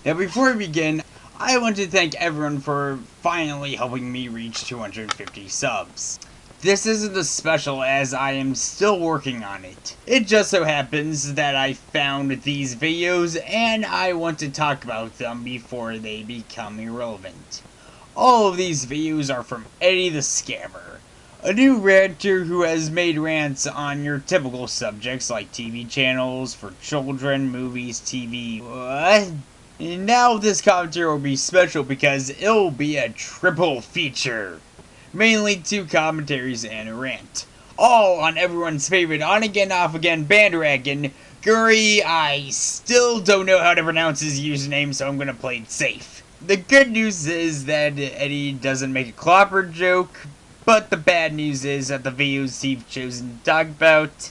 Now before we begin, I want to thank everyone for finally helping me reach 250 subs. This isn't as special as I am still working on it. It just so happens that I found these videos and I want to talk about them before they become irrelevant. All of these videos are from Eddy the Scammer, a new ranter who has made rants on your typical subjects like TV channels for children, movies, TV, what? And now this commentary will be special because it'll be a triple feature. Mainly 2 commentaries and a rant. All on everyone's favorite on-again, off-again bandwagon, Guri. I still don't know how to pronounce his username, so I'm gonna play it safe. The good news is that Eddy doesn't make a clopper joke, but the bad news is that the videos he's chosen to talk about,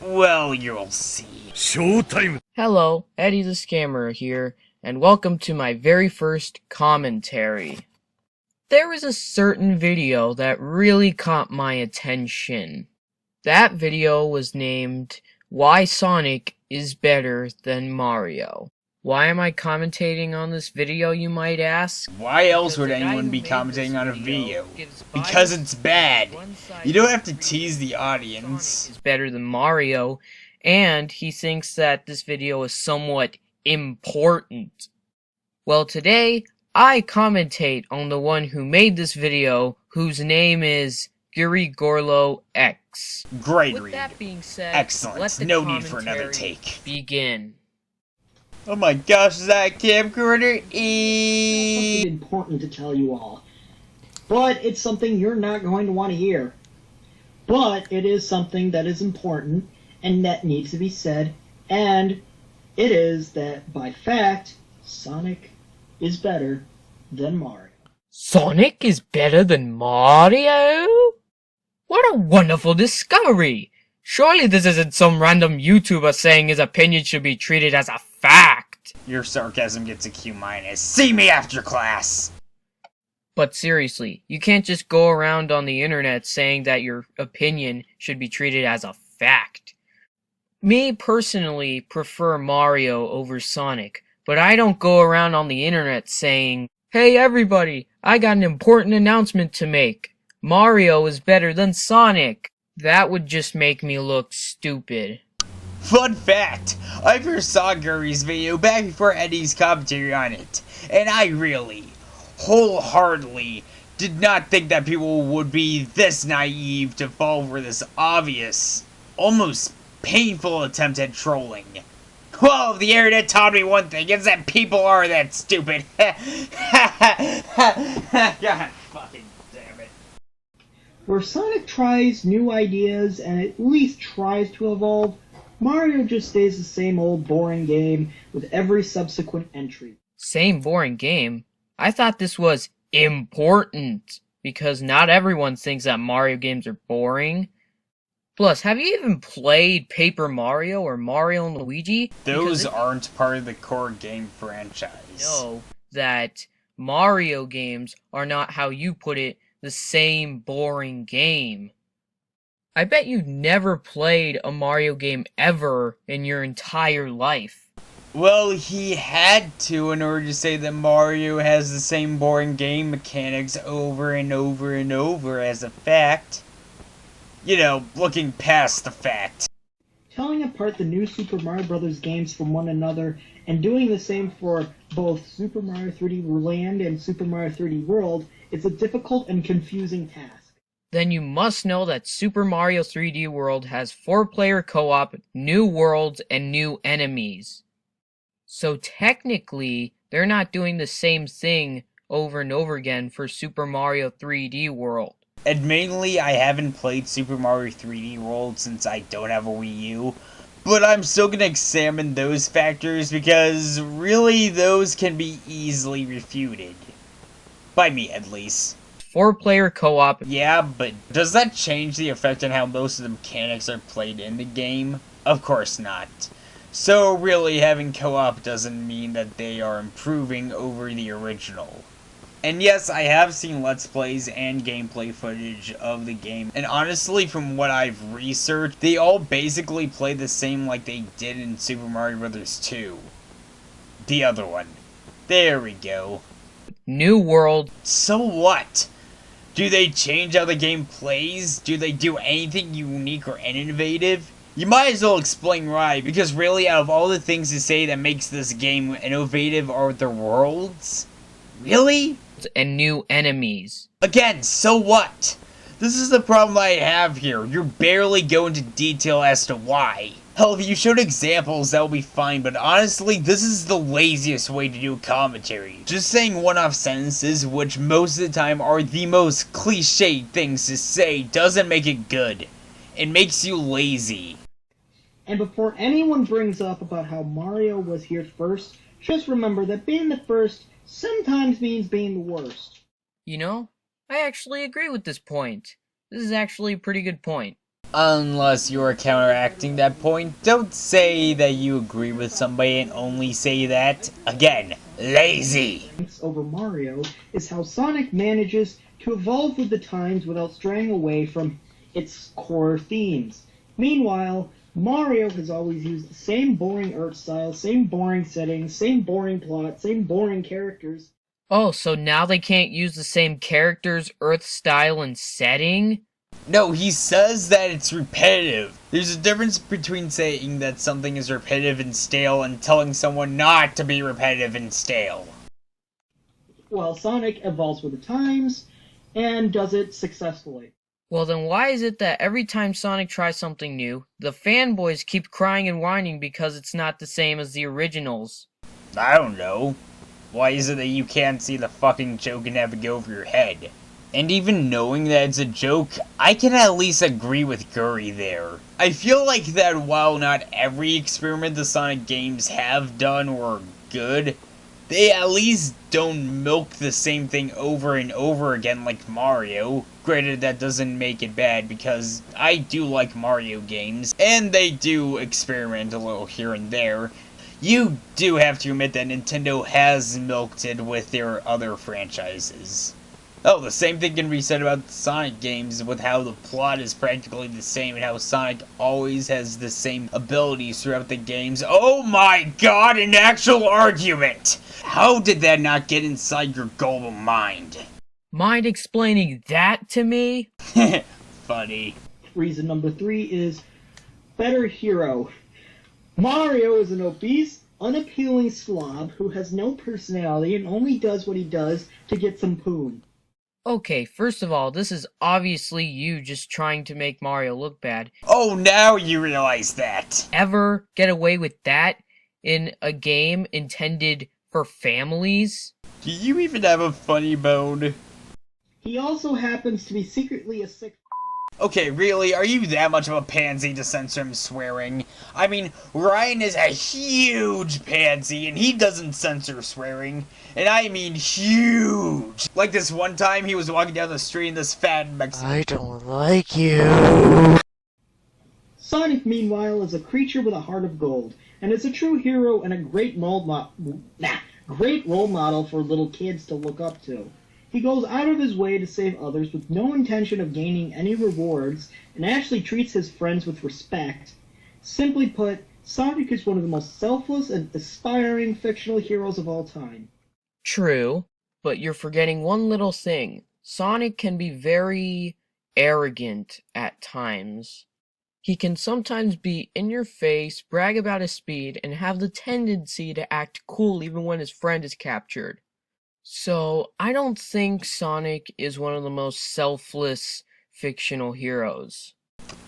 well, you'll see. Showtime! Hello, Eddy the Scammer here, and welcome to my very first commentary. There was a certain video that really caught my attention. That video was named, Why Sonic is Better Than Mario. Why am I commentating on this video, you might ask? Why else would anyone be commentating on a video? Because it's bad. You don't have to tease the audience. It's better than Mario, and he thinks that this video is somewhat important. Well, today, I commentate on the one who made this video, whose name is gurigorloX. Great With read. that being said, Excellent. let the No need for another commentary take. begin. Oh my gosh, is that a camcorder? Something important to tell you all. But it's something you're not going to want to hear. But it is something that is important and that needs to be said, and it is that, by fact, Sonic is better than Mario. Sonic is better than Mario? What a wonderful discovery! Surely this isn't some random YouTuber saying his opinion should be treated as a fact. Your sarcasm gets a Q-. See me after class! But seriously, you can't just go around on the internet saying that your opinion should be treated as a fact. Me personally prefer Mario over Sonic, but I don't go around on the internet saying, hey everybody, I got an important announcement to make. Mario is better than Sonic. That would just make me look stupid. Fun fact, I first saw Guri's video back before Eddy's commentary on it, and I really, wholeheartedly, did not think that people would be this naive to fall for this obvious, almost painful attempt at trolling. Well, the internet taught me one thing, it's that people are that stupid. God fucking damn it. Where Sonic tries new ideas and at least tries to evolve, Mario just stays the same old boring game with every subsequent entry. Same boring game? I thought this was important, because not everyone thinks that Mario games are boring. Plus, have you even played Paper Mario or Mario and Luigi? Those aren't part of the core game franchise. Know that Mario games are not, how you put it, the same boring game. I bet you've never played a Mario game ever in your entire life. Well, he had to in order to say that Mario has the same boring game mechanics over and over and over as a fact. You know, looking past the fact. Telling apart the new Super Mario Bros. Games from one another and doing the same for both Super Mario 3D Land and Super Mario 3D World is a difficult and confusing task. Then you must know that Super Mario 3D World has 4-player co-op, new worlds, and new enemies. So technically, they're not doing the same thing over and over again for Super Mario 3D World. Admittedly, I haven't played Super Mario 3D World since I don't have a Wii U, but I'm still gonna examine those factors because really those can be easily refuted. By me, at least. 4-player co-op. Yeah, but does that change the effect on how most of the mechanics are played in the game? Of course not. So really, having co-op doesn't mean that they are improving over the original. And yes, I have seen Let's Plays and gameplay footage of the game, and honestly, from what I've researched, they all basically play the same like they did in Super Mario Bros. 2. the other one. There we go. New world. So what? Do they change how the game plays? Do they do anything unique or innovative? You might as well explain why, because really out of all the things to say that makes this game innovative are the worlds? Really? And new enemies. Again, so what? This is the problem I have here. You're barely going into detail as to why. Hell, if you showed examples, that would be fine, but honestly, this is the laziest way to do commentary. Just saying one-off sentences, which most of the time are the most cliched things to say, doesn't make it good. It makes you lazy. And before anyone brings up about how Mario was here first, just remember that being the first sometimes means being the worst. You know, I actually agree with this point. This is actually a pretty good point. Unless you're counteracting that point, don't say that you agree with somebody and only say that. Again, lazy. Over Mario is how Sonic manages to evolve with the times without straying away from its core themes. Meanwhile, Mario has always used the same boring art style, same boring settings, same boring plot, same boring characters. Oh, so now they can't use the same characters, earth style, and setting? No, he says that it's repetitive. There's a difference between saying that something is repetitive and stale and telling someone not to be repetitive and stale. Well, Sonic evolves with the times and does it successfully. Well, then why is it that every time Sonic tries something new, the fanboys keep crying and whining because it's not the same as the originals? I don't know. Why is it that you can't see the fucking joke and have it go over your head? And even knowing that it's a joke, I can at least agree with Guri there. I feel like that while not every experiment the Sonic games have done were good, they at least don't milk the same thing over and over again like Mario. Granted, that doesn't make it bad because I do like Mario games, and they do experiment a little here and there. You do have to admit that Nintendo has milked it with their other franchises. Oh, the same thing can be said about the Sonic games with how the plot is practically the same and how Sonic always has the same abilities throughout the games. Oh my god, an actual argument! How did that not get inside your gullible mind? Mind explaining that to me? Funny. Reason number 3 is better hero. Mario is an obese, unappealing slob who has no personality and only does what he does to get some poon. Okay, first of all, this is obviously you just trying to make Mario look bad. Oh, now you realize that. Ever get away with that in a game intended for families? Do you even have a funny bone? He also happens to be secretly a sick. Okay, really? Are you that much of a pansy to censor him swearing? I mean, Ryan is a huge pansy, and he doesn't censor swearing. And I mean huge! Like this one time he was walking down the street and this fat Mexican... I don't like you. Sonic, meanwhile, is a creature with a heart of gold, and is a true hero and a great role model for little kids to look up to. He goes out of his way to save others with no intention of gaining any rewards, and actually treats his friends with respect. Simply put, Sonic is one of the most selfless and aspiring fictional heroes of all time. True, but you're forgetting one little thing. Sonic can be very arrogant at times. He can sometimes be in your face, brag about his speed, and have the tendency to act cool even when his friend is captured. So, I don't think Sonic is one of the most selfless fictional heroes.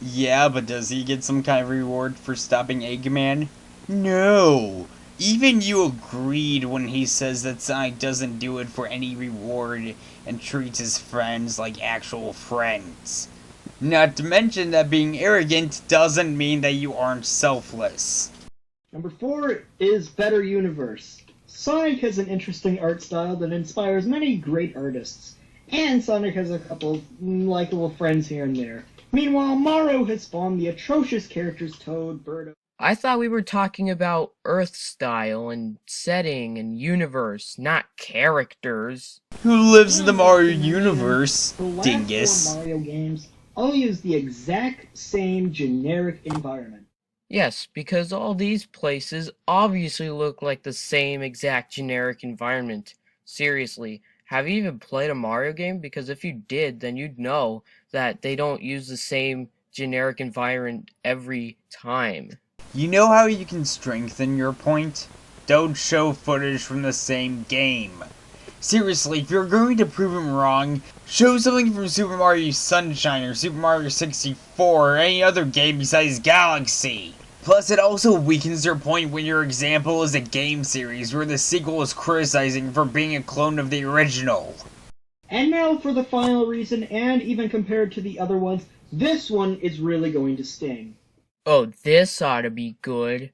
Yeah, but does he get some kind of reward for stopping Eggman? No! Even you agreed when he says that Sonic doesn't do it for any reward and treats his friends like actual friends. Not to mention that being arrogant doesn't mean that you aren't selfless. Number 4 is Better Universe. Sonic has an interesting art style that inspires many great artists, and Sonic has a couple likable friends here and there. Meanwhile, Mario has spawned the atrocious characters Toad, Birdo. I thought we were talking about Earth style and setting and universe, not characters. Who lives in the Mario universe, The last dingus? 4 Mario games all use the exact same generic environment. Yes, because all these places obviously look like the same exact generic environment. Seriously, have you even played a Mario game? Because if you did, then you'd know that they don't use the same generic environment every time. You know how you can strengthen your point? Don't show footage from the same game. Seriously, if you're going to prove him wrong, show something from Super Mario Sunshine or Super Mario 64 or any other game besides Galaxy. Plus, it also weakens your point when your example is a game series where the sequel is criticizing for being a clone of the original. And now for the final reason, and even compared to the other ones, this one is really going to sting. Oh, this ought to be good.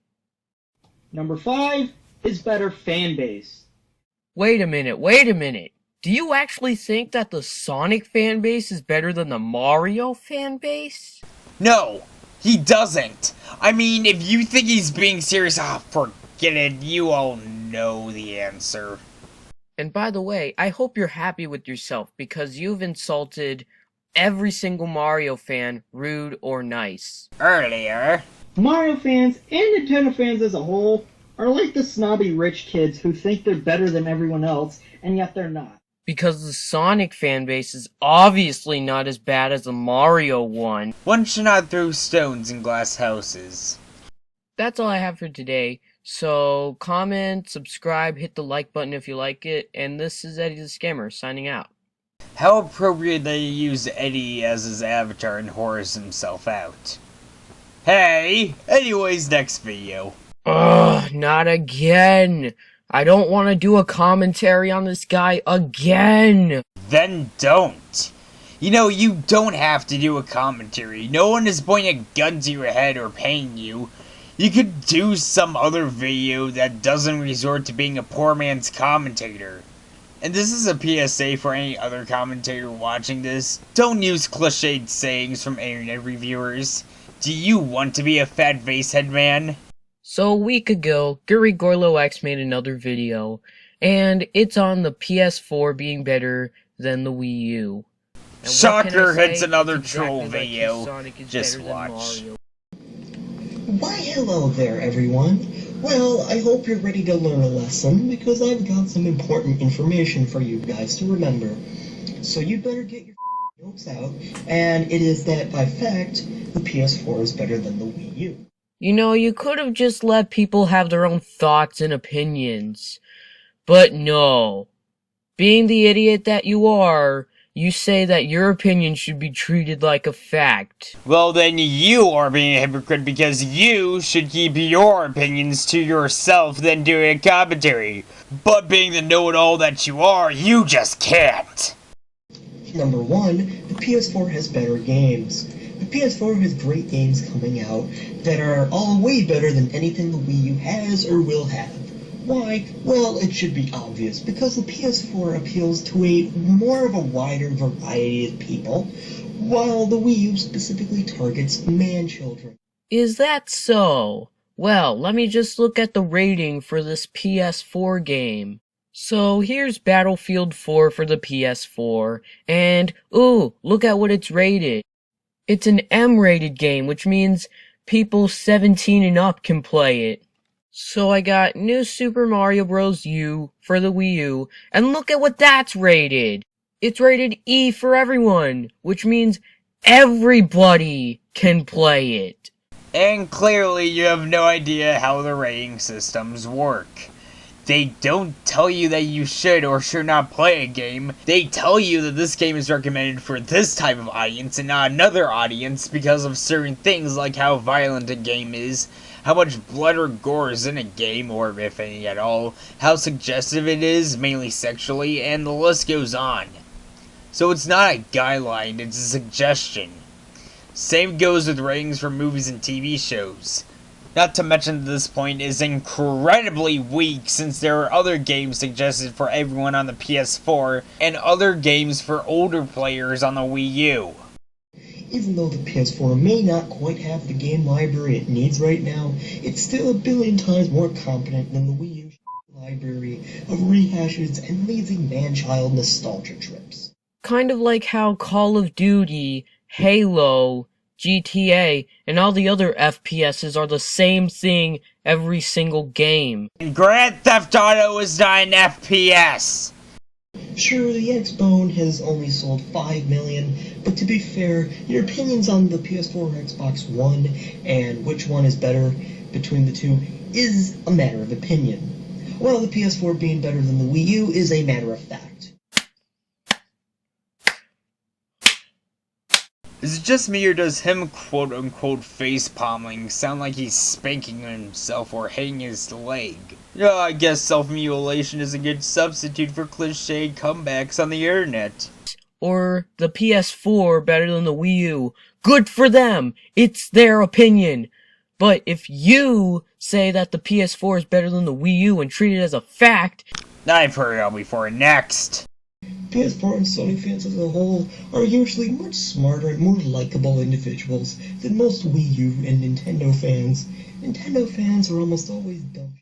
Number 5 is better fan base. Wait a minute. Do you actually think that the Sonic fan base is better than the Mario fan base? No, he doesn't. I mean, if you think he's being serious, forget it. You all know the answer. And by the way, I hope you're happy with yourself because you've insulted every single Mario fan, rude or nice. Earlier. Mario fans and Nintendo fans as a whole are like the snobby rich kids who think they're better than everyone else, and yet they're not. Because the Sonic fan base is obviously not as bad as the Mario one. One should not throw stones in glass houses. That's all I have for today. So comment, subscribe, hit the like button if you like it, and this is Eddie the Scammer signing out. How appropriate that you use Eddie as his avatar and whores himself out. Hey! Anyways, next video. Ugh, not again. I don't want to do a commentary on this guy again. Then don't. You know, you don't have to do a commentary. No one is pointing a gun to your head or paying you. You could do some other video that doesn't resort to being a poor man's commentator. And this is a PSA for any other commentator watching this. Don't use cliched sayings from internet reviewers. Do you want to be a fat facehead man? So a week ago, gurigorloX made another video, and it's on the PS4 being better than the Wii U. And Shocker, what can I it's say? another It's troll exactly like video. Sonic is Just better than watch. Mario. Why hello there everyone. Well, I hope you're ready to learn a lesson because I've got some important information for you guys to remember. So you better get your notes out, and it is that by fact, the PS4 is better than the Wii U. You know, you could have just let people have their own thoughts and opinions. But no. Being the idiot that you are, you say that your opinion should be treated like a fact. Well, then you are being a hypocrite because you should keep your opinions to yourself than doing a commentary. But being the know-it-all that you are, you just can't. Number 1, the PS4 has better games. The PS4 has great games coming out that are all way better than anything the Wii U has or will have. Why? Well, it should be obvious, because the PS4 appeals to a more of a wider variety of people, while the Wii U specifically targets man-children. Is that so? Well, let me just look at the rating for this PS4 game. So here's Battlefield 4 for the PS4, and ooh, look at what it's rated. It's an M-rated game, which means people 17 and up can play it. So I got New Super Mario Bros. U for the Wii U, and look at what that's rated. It's rated E for everyone, which means everybody can play it. And clearly you have no idea how the rating systems work. They don't tell you that you should or should not play a game. They tell you that this game is recommended for this type of audience and not another audience because of certain things like how violent a game is, how much blood or gore is in a game, or if any at all, how suggestive it is, mainly sexually, and the list goes on. So it's not a guideline, it's a suggestion. Same goes with ratings for movies and TV shows. Not to mention that this point is incredibly weak since there are other games suggested for everyone on the PS4 and other games for older players on the Wii U. Even though the PS4 may not quite have the game library it needs right now, it's still a billion times more competent than the Wii U library of rehashes and lazy man-child nostalgia trips. Kind of like how Call of Duty, Halo, GTA, and all the other FPSs are the same thing every single game. And Grand Theft Auto is not an FPS. Sure, the Xbone has only sold 5 million, but to be fair, your opinions on the PS4 or Xbox One and which one is better between the two is a matter of opinion, while the PS4 being better than the Wii U is a matter of fact. Is it just me, or does him quote-unquote face-palming sound like he's spanking himself or hitting his leg? Yeah, I guess self-mutilation is a good substitute for cliche comebacks on the internet. Or the PS4 better than the Wii U. Good for them! It's their opinion! But if you say that the PS4 is better than the Wii U and treat it as a fact... I've heard it all before. Next! PS4 and Sony fans as a whole are usually much smarter and more likable individuals than most Wii U and Nintendo fans. Nintendo fans are almost always dumb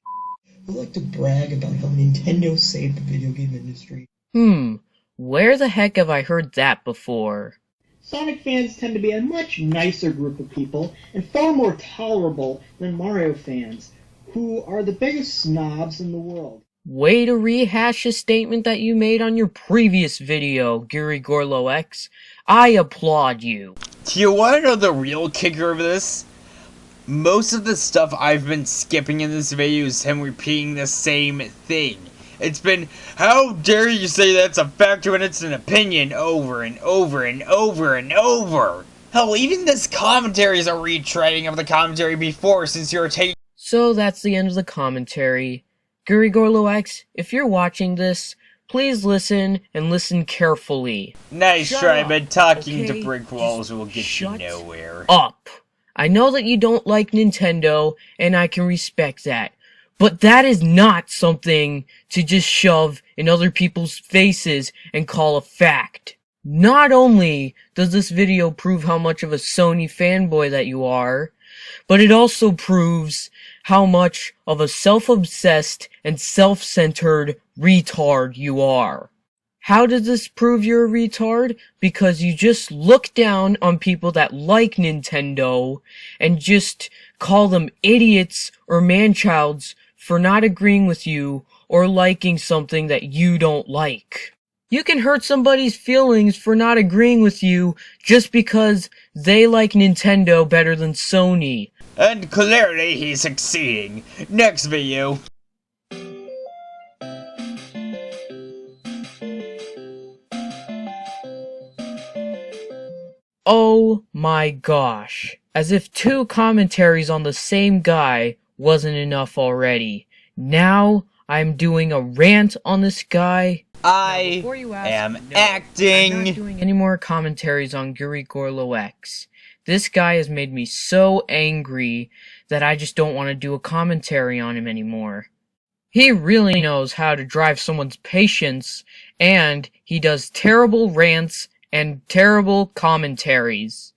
who like to brag about how Nintendo saved the video game industry. Where the heck have I heard that before? Sonic fans tend to be a much nicer group of people and far more tolerable than Mario fans, who are the biggest snobs in the world. Way to rehash a statement that you made on your previous video, gurigorloX. I applaud you. Do you want to know the real kicker of this? Most of the stuff I've been skipping in this video is him repeating the same thing. It's been, how dare you say that's a fact when it's an opinion, over and over and over and over. Hell, even this commentary is a retreading of the commentary before, since you're taking... So that's the end of the commentary. gurigorloX, if you're watching this, please listen and listen carefully. Nice Shut try, up, but talking okay? to brick walls will get you Shut nowhere. up. I know that you don't like Nintendo, and I can respect that. But that is not something to just shove in other people's faces and call a fact. Not only does this video prove how much of a Sony fanboy that you are, but it also proves how much of a self-obsessed and self-centered retard you are. How does this prove you're a retard? Because you just look down on people that like Nintendo and just call them idiots or man-childs for not agreeing with you or liking something that you don't like. You can hurt somebody's feelings for not agreeing with you just because they like Nintendo better than Sony. And clearly he's succeeding. Next video. Oh my gosh. As if 2 commentaries on the same guy wasn't enough already. Now I'm doing a rant on this guy. I Now, you ask, am no, acting. I'm not doing any more commentaries on gurigorloX. This guy has made me so angry that I just don't want to do a commentary on him anymore. He really knows how to drive someone's patience, and he does terrible rants and terrible commentaries.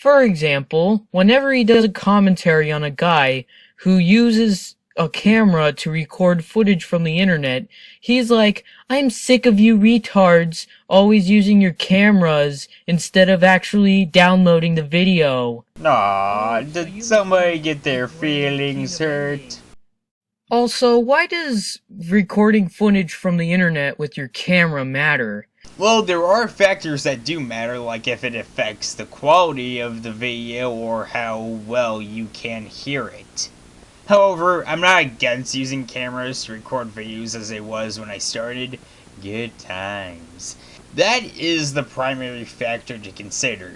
For example, whenever he does a commentary on a guy who uses a camera to record footage from the internet, he's like, I'm sick of you retards always using your cameras instead of actually downloading the video. Aw, did somebody get their feelings hurt? Also, why does recording footage from the internet with your camera matter? Well, there are factors that do matter, like if it affects the quality of the video or how well you can hear it. However, I'm not against using cameras to record videos as I was when I started. Good times. That is the primary factor to consider.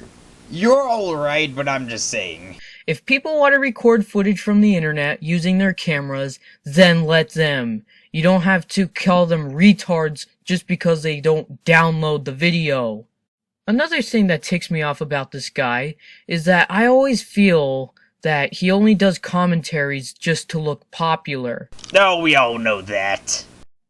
You're alright, but I'm just saying. If people want to record footage from the internet using their cameras, then let them. You don't have to call them retards just because they don't download the video. Another thing that ticks me off about this guy is that I always feel that he only does commentaries just to look popular. Oh, we all know that.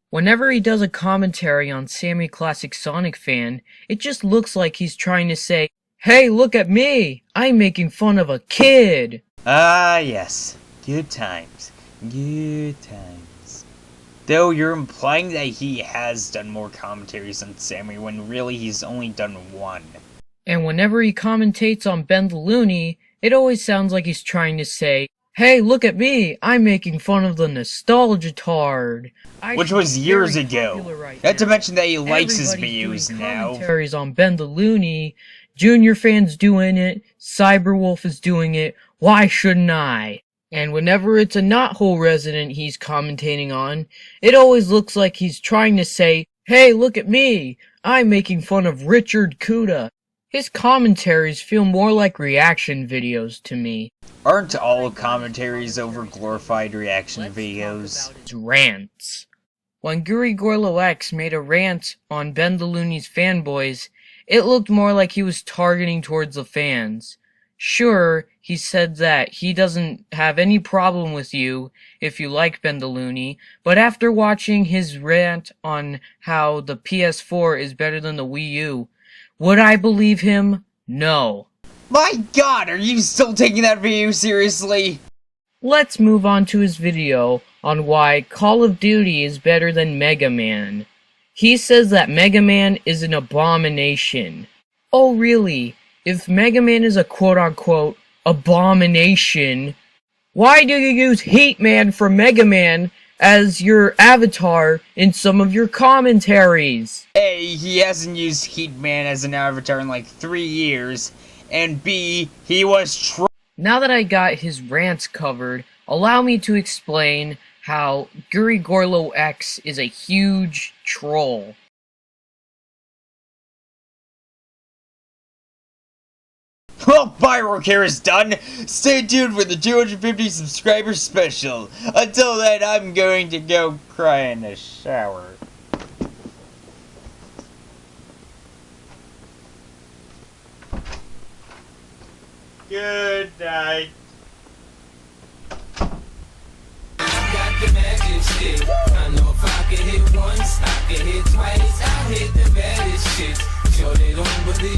Whenever he does a commentary on Sammy Classic Sonic Fan, it just looks like he's trying to say, hey, look at me! I'm making fun of a kid! Ah, yes. Good times. Good times. Though you're implying that he has done more commentaries on Sammy when really he's only done one. And whenever he commentates on Ben the Looney, it always sounds like he's trying to say, "Hey, look at me! I'm making fun of the nostalgia-tard." Which was years ago. Not to mention that he likes his Everybody's views doing now. commentaries on Ben the Looney. Junior Fan's doing it. Cyberwolf is doing it. Why shouldn't I? And whenever it's a Knothole resident he's commentating on, it always looks like he's trying to say, "Hey, look at me! I'm making fun of Richard Kuda." His commentaries feel more like reaction videos to me. Aren't all commentaries over glorified reaction videos? His rants. When gurigorloX made a rant on Ben the Looney's fanboys, it looked more like he was targeting towards the fans. Sure, he said that he doesn't have any problem with you if you like Ben the Looney, but after watching his rant on how the PS4 is better than the Wii U, would I believe him? No. My god, are you still taking that video seriously? Let's move on to his video on why Call of Duty is better than Mega Man. He says that Mega Man is an abomination. Oh really? If Mega Man is a quote-unquote abomination, why do you use Heatman from Mega Man as your avatar in some of your commentaries? A, he hasn't used Heatman as an avatar in like 3 years, and B, he was Now that I got his rants covered, allow me to explain how gurigorloX is a huge troll. Well, my work here is done. Stay tuned for the 250 subscriber special. Until then, I'm going to go cry in the shower. Good night. The magic stick. I know if I can hit once, I can hit twice. I hit the baddest shit. Sure they don't believe